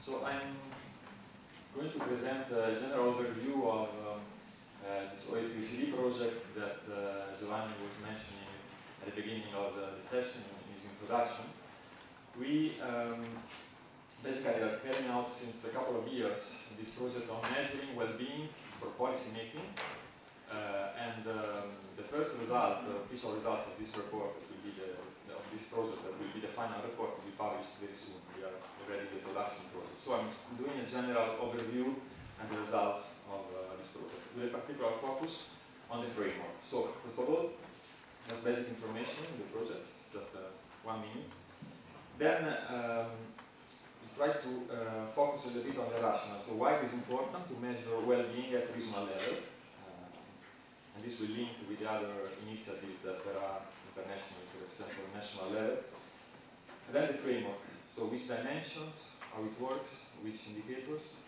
So I'm going to present a general overview of this OECD project that Giovanni was mentioning at the beginning of the session in his introduction. We basically are carrying out since a couple of years this project on measuring well-being for policy making. The first result, the official results of this report that will be of this project that will be the final report will be published very soon. We are already in the production process. So I'm doing a general overview and the results of this project with a particular focus on the framework. So first of all, just basic information in the project, just 1 minute. Then we try to focus a little bit on the rationale. So why it is important to measure well-being at regional level. And this will link with the other initiatives that there are internationally, for example, national level. And then the framework. So which dimensions, how it works, which indicators,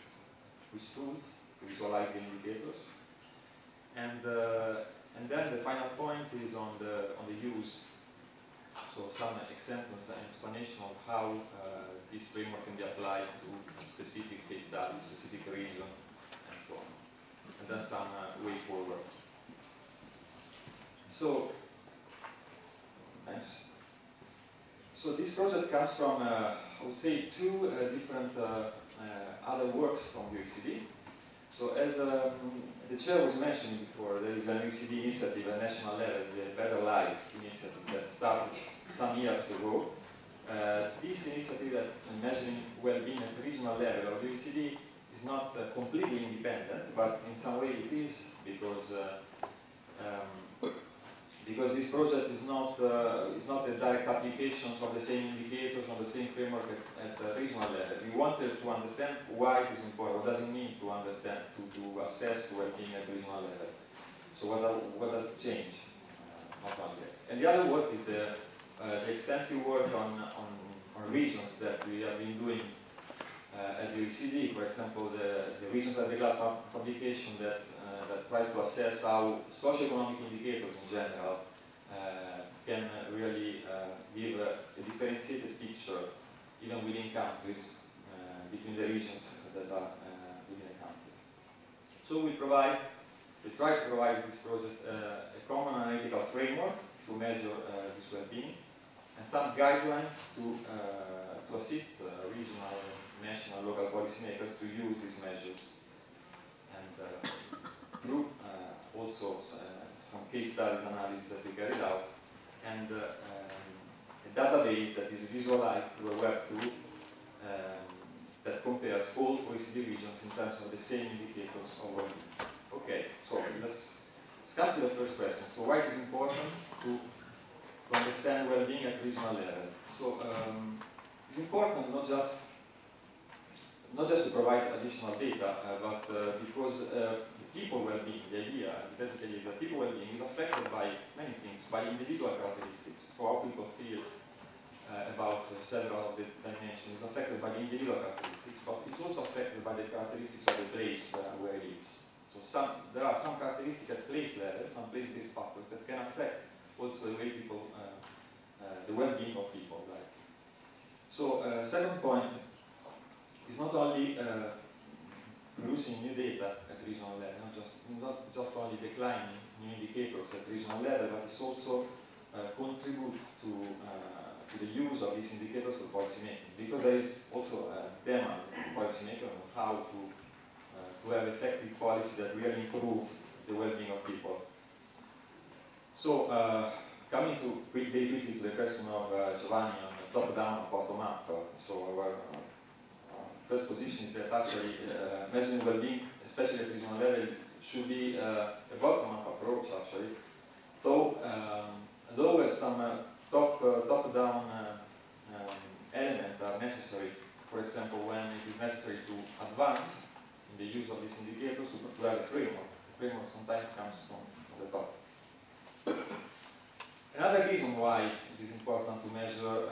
which tools to visualize the indicators. And then the final point is on the use. So some examples and explanation of how this framework can be applied to specific case studies, specific regions, and so on. And then some way forward. So, nice. So this project comes from, I would say, two different other works from the OECD. So as the chair was mentioning before, there is an OECD initiative at national level, the Better Life initiative that started some years ago. This initiative that measuring well-being at the regional level of the OECD is not completely independent, but in some way it is, because this project is not a direct application of the same indicators on the same framework at the regional level. We wanted to understand why it is important. What does it mean to understand, to assess well-being at regional level? So what does it change? Not only. And the other work is the extensive work on regions that we have been doing at the OECD. For example, the Regions at the Glass publication that tries to assess how socioeconomic indicators in general can really give a differentiated picture, even within countries, between the regions that are within a country. So we try to provide this project a common analytical framework to measure this well-being, and some guidelines to assist regional, national, local policymakers to use these measures. And through also some case studies analysis that we carried out, and a database that is visualized through a web tool that compares all OECD regions in terms of the same indicators of well-being. Okay, so let's come to the first question. So why it is important to understand well-being at regional level? So it's important not just to provide additional data, but because people well-being, the idea basically is that people well-being is affected by many things, by individual characteristics. So how people feel about several of the dimensions is affected by the individual characteristics, but it's also affected by the characteristics of the place where it is. So there are some characteristics at place level, some place-based factors that can affect also the way people, the well-being of people. Right? So second point is not only producing new data at regional level, not just only declining new indicators at regional level, but it's also contribute to the use of these indicators for policy making, because there is also a demand for policymakers on how to have effective policies that really improve the well-being of people. So coming to very quickly to the question of Giovanni on top-down or bottom-up. So our first position is that actually measuring well-being, especially at regional level, should be a bottom-up approach actually. Though some top-down elements are necessary, for example, when it is necessary to advance in the use of these indicators to have a framework. The framework sometimes comes from the top. Another reason why it is important to measure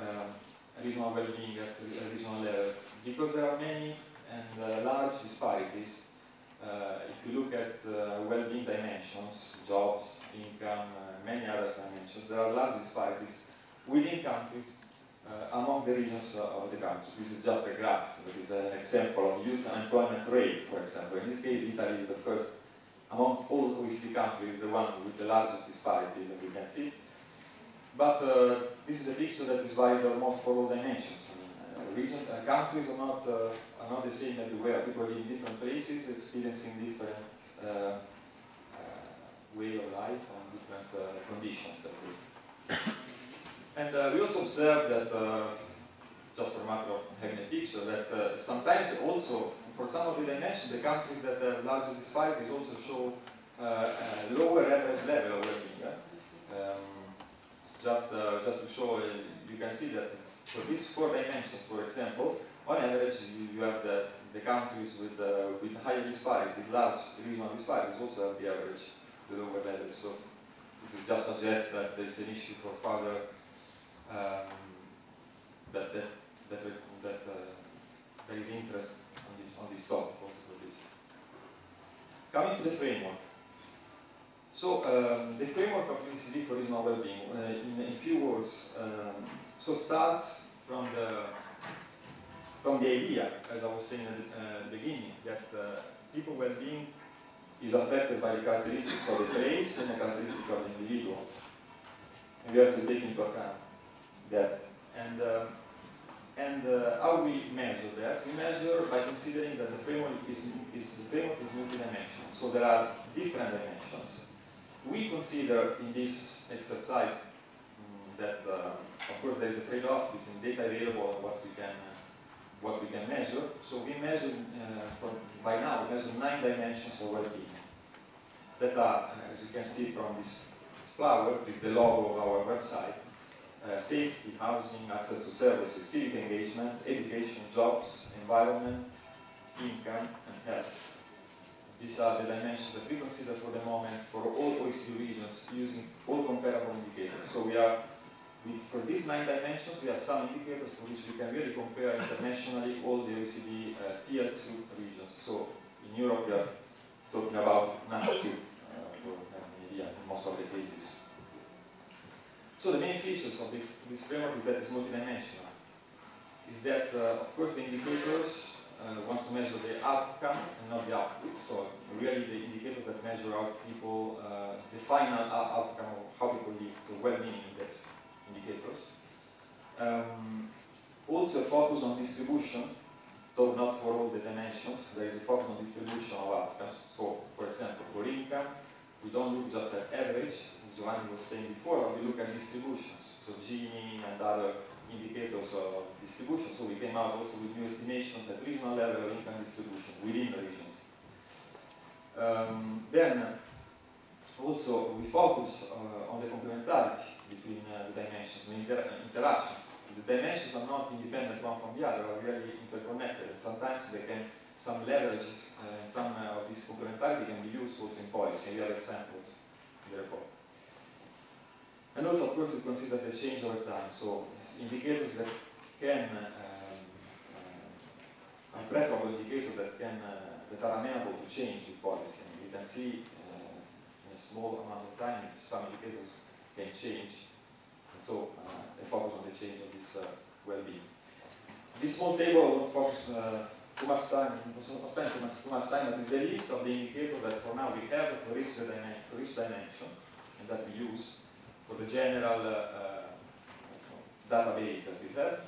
regional well-being at regional level, because there are many and large disparities. If you look at well-being dimensions, jobs, income, many other dimensions, there are large disparities within countries among the regions of the countries. This is just a graph, that is an example of youth unemployment rate, for example. In this case, Italy is the first, among all OECD countries, the one with the largest disparities, as you can see. But this is a picture that is valid almost for all dimensions. I mean, countries are not the same everywhere. People live in different places, experiencing different way of life and different conditions, let's say. And we also observed that, just for a matter of having a picture, that sometimes also, for some of the dimensions, the countries that have largest disparities also show a lower average level of well-being. Just to show, you can see that for these 4 dimensions, for example, on average, you have the countries with higher disparities, large regional disparities, also have the average, the lower level. So this just suggests that it's an issue for further that there is interest on this topic also for this. Coming to the framework. So the framework of OECD for regional well-being, in a few words, so starts from the idea, as I was saying at the beginning, that people well-being is affected by the characteristics of the place and the characteristics of the individuals. And we have to take into account that. And how we measure that? We measure by considering that the framework is multidimensional. So there are different dimensions. We consider in this exercise that, of course, there is a trade-off between data available and what we can measure. So we measure, by now, we measure 9 dimensions of well-being that are, as you can see from this flower, is the logo of our website. Safety, housing, access to services, civic engagement, education, jobs, environment, income, and health. These are the dimensions that we consider for the moment for all OECD regions using all comparable indicators. So for these 9 dimensions, we have some indicators for which we can really compare internationally all the OECD Tier 2 regions. So in Europe, we are talking about NUTS 2, for having an idea in most of the cases. So the main features of this framework is that it's multidimensional. Is that, of course, the indicators wants to measure the outcome and not the output. So really the indicators that measure how people, the final outcome of how people live, so well-being index indicators. Also a focus on distribution, though not for all the dimensions, there is a focus on distribution of outcomes. So, for example, for income, we don't look just at average, as Giovanni was saying before, but we look at distributions. So Gini and other indicators of distribution. So we came out also with new estimations at regional level of income distribution within the regions. Then also we focus on the complementarity between the dimensions, interactions. The dimensions are not independent one from the other, are really interconnected, and sometimes some leverages, some of this complementarity can be used also in policy. We have examples in the report. And also, of course, we consider the change over time. So indicators that can, preferable indicators that are amenable to change with policy. And you can see in a small amount of time, some indicators can change. And so they focus on the change of this well-being. This small table, I won't focus too much time, spend too much time, but it's the list of the indicators that for now we have for each dimension, and that we use for the general database that we have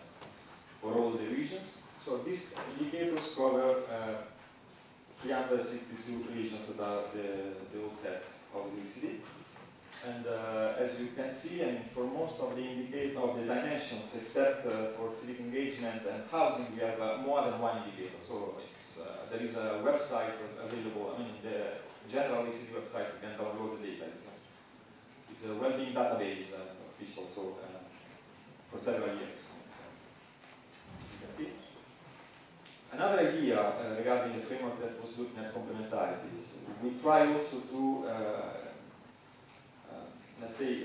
for all the regions. So these indicators cover 362 regions that are the whole set of the OECD. And as you can see, and for most of the dimensions, except for civic engagement and housing, we have more than one indicator. So there is a website available. I mean, the general OECD website, you can download the data. It's a well-being database, official, so for several years. You can see. Another idea regarding the framework that was looking at complementarities, we try also to let's say,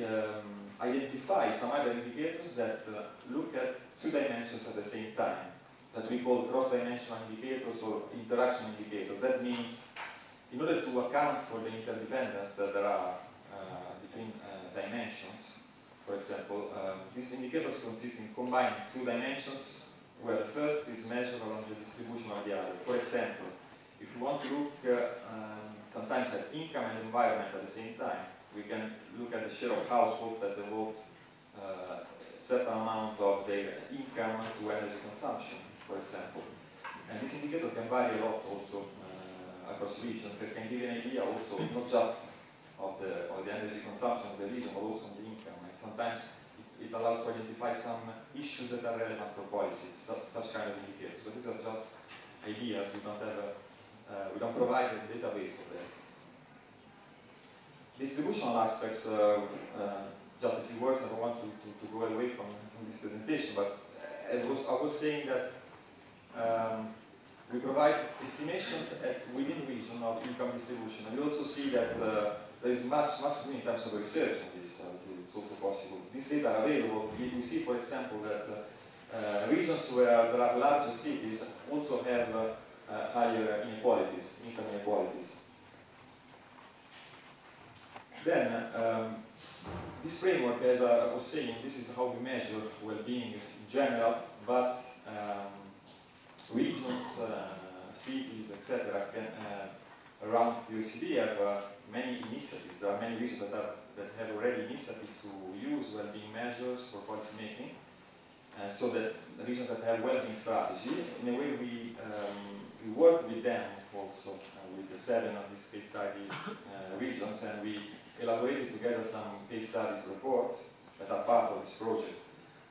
identify some other indicators that look at 2 dimensions at the same time, that we call cross-dimensional indicators or interaction indicators. That means, in order to account for the interdependence that there are between dimensions, for example, these indicators consist in combining 2 dimensions where the first is measured along the distribution of the other. For example, if we want to look sometimes at income and environment at the same time, we can look at the share of households that devote a certain amount of their income to energy consumption, for example. And this indicator can vary a lot also across regions. It can give you an idea also not just of the energy consumption of the region, but also of the income. And sometimes it allows to identify some issues that are relevant for policies, such kind of indicators. But these are just ideas. We don't provide a database for that. Distributional aspects, just a few words, I don't want to go away from this presentation, but I was saying that we provide estimation within the region of income distribution, and we also see that there is much in terms of research on this. It's also possible. These data are available. We see, for example, that regions where there are larger cities also have higher inequalities, income inequalities. Then, this framework, as I was saying, this is how we measure well-being in general, but regions, cities, etc., around the OECD have many initiatives. There are many regions that have already initiatives to use well-being measures for policy making, so that the regions that have well-being strategy, in a way we work with them also, with the 7 of these case study regions, and we elaborated together some case studies reports that are part of this project.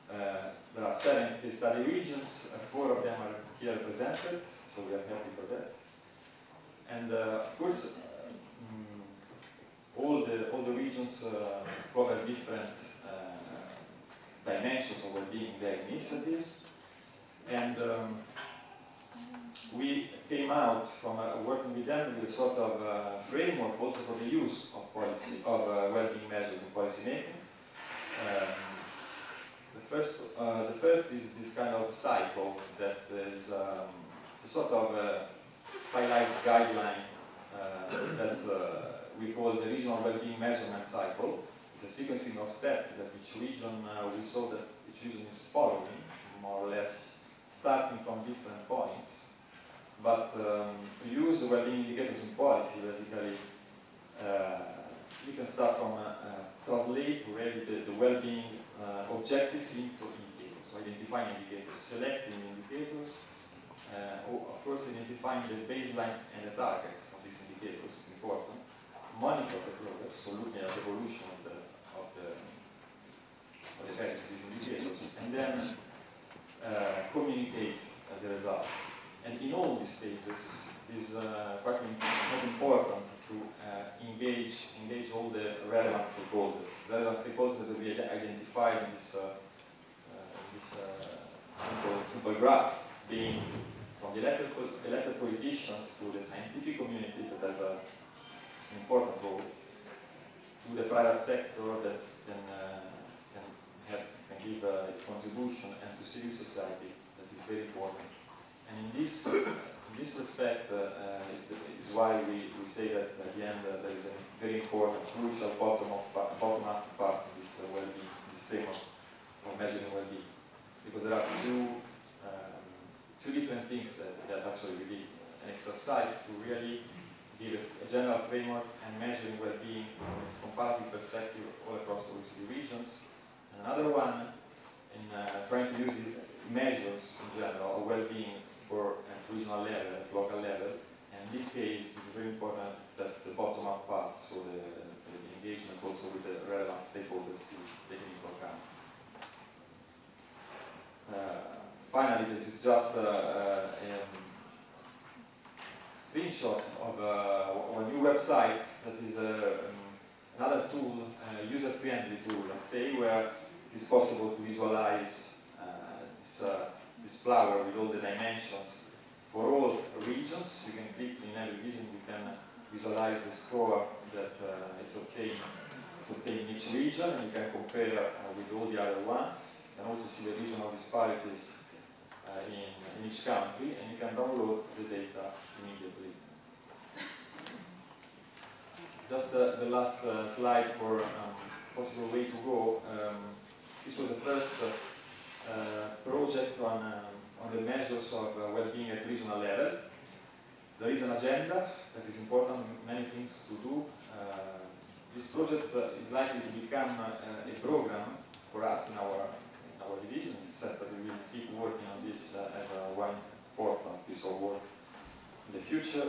There are 7 case study regions, 4 of them are here presented, so we are happy for that. And of course, all the regions cover different dimensions of well-being, their initiatives, and we came out from working with them with a sort of framework also for the use of policy, of well-being measures in policy making. The first is this kind of cycle that is a sort of stylized guideline that we call the regional well-being measurement cycle. It's a sequencing of steps that each region, we saw that each region is following, more or less, starting from different points. But to use the well-being indicators in policy, basically, we can start from translate really the well-being objectives into indicators, so identifying indicators, selecting indicators, of course identifying the baseline and the targets of these indicators is important, monitor the progress, so looking at the evolution of the values of these indicators, and then communicate the results. And in all these phases, it is quite important to engage all the relevant stakeholders. Relevant stakeholders that will be identified in this, simple graph, being from the elected politicians to the scientific community that has an important role, to the private sector that can give its contribution, and to civil society that is very important. And in this respect is why we say that at the end there is a very important, crucial bottom-up part of this well-being, this framework of measuring well-being, because there are two different things that actually we did. An exercise to really give a general framework and measuring well-being from a comparative perspective all across the OECD regions. And another one in trying to use these measures in general of well-being at regional level, at local level, and in this case, it is very important that the bottom-up part, so the engagement also with the relevant stakeholders is taken into account. Finally, this is just a screenshot of a new website that is another tool, user-friendly tool, let's say, where it is possible to visualize this flower with all the dimensions for all regions. You can click in every region, you can visualize the score that is obtained in each region, and you can compare with all the other ones. You can also see the regional disparities in each country, and you can download the data immediately. Just the last slide for possible way to go. This was the first project on on the measures of well-being at regional level. There is an agenda that is important, many things to do. This project is likely to become a program for us in our division, in the sense that we will keep working on this as one important piece of work in the future.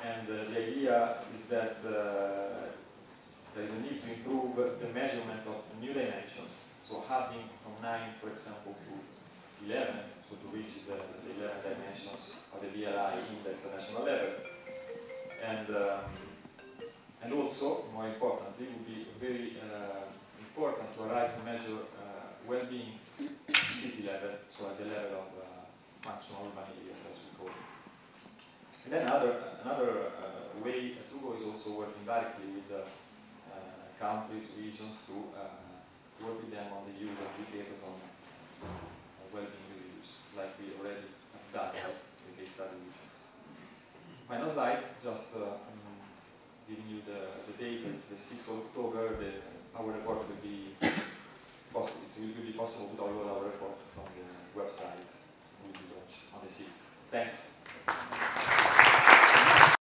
And the idea is that there is a need to improve the measurement of new dimensions. So having from 9, for example, to 11, so to reach the 11 dimensions of the BLI index at national level. And also, more importantly, it would be very important to arrive to measure well-being at city level, so at the level of functional urban areas, as we call it. And then another way to go is also working directly with countries, regions, to work with them on the use of indicators on well-being reviews, like we already have done with the case study regions. Final slide, just giving you the date. It's the 6th of October. Our report will be possible. It will be possible to download our report from the website. It will be launched on the 6th. Thanks.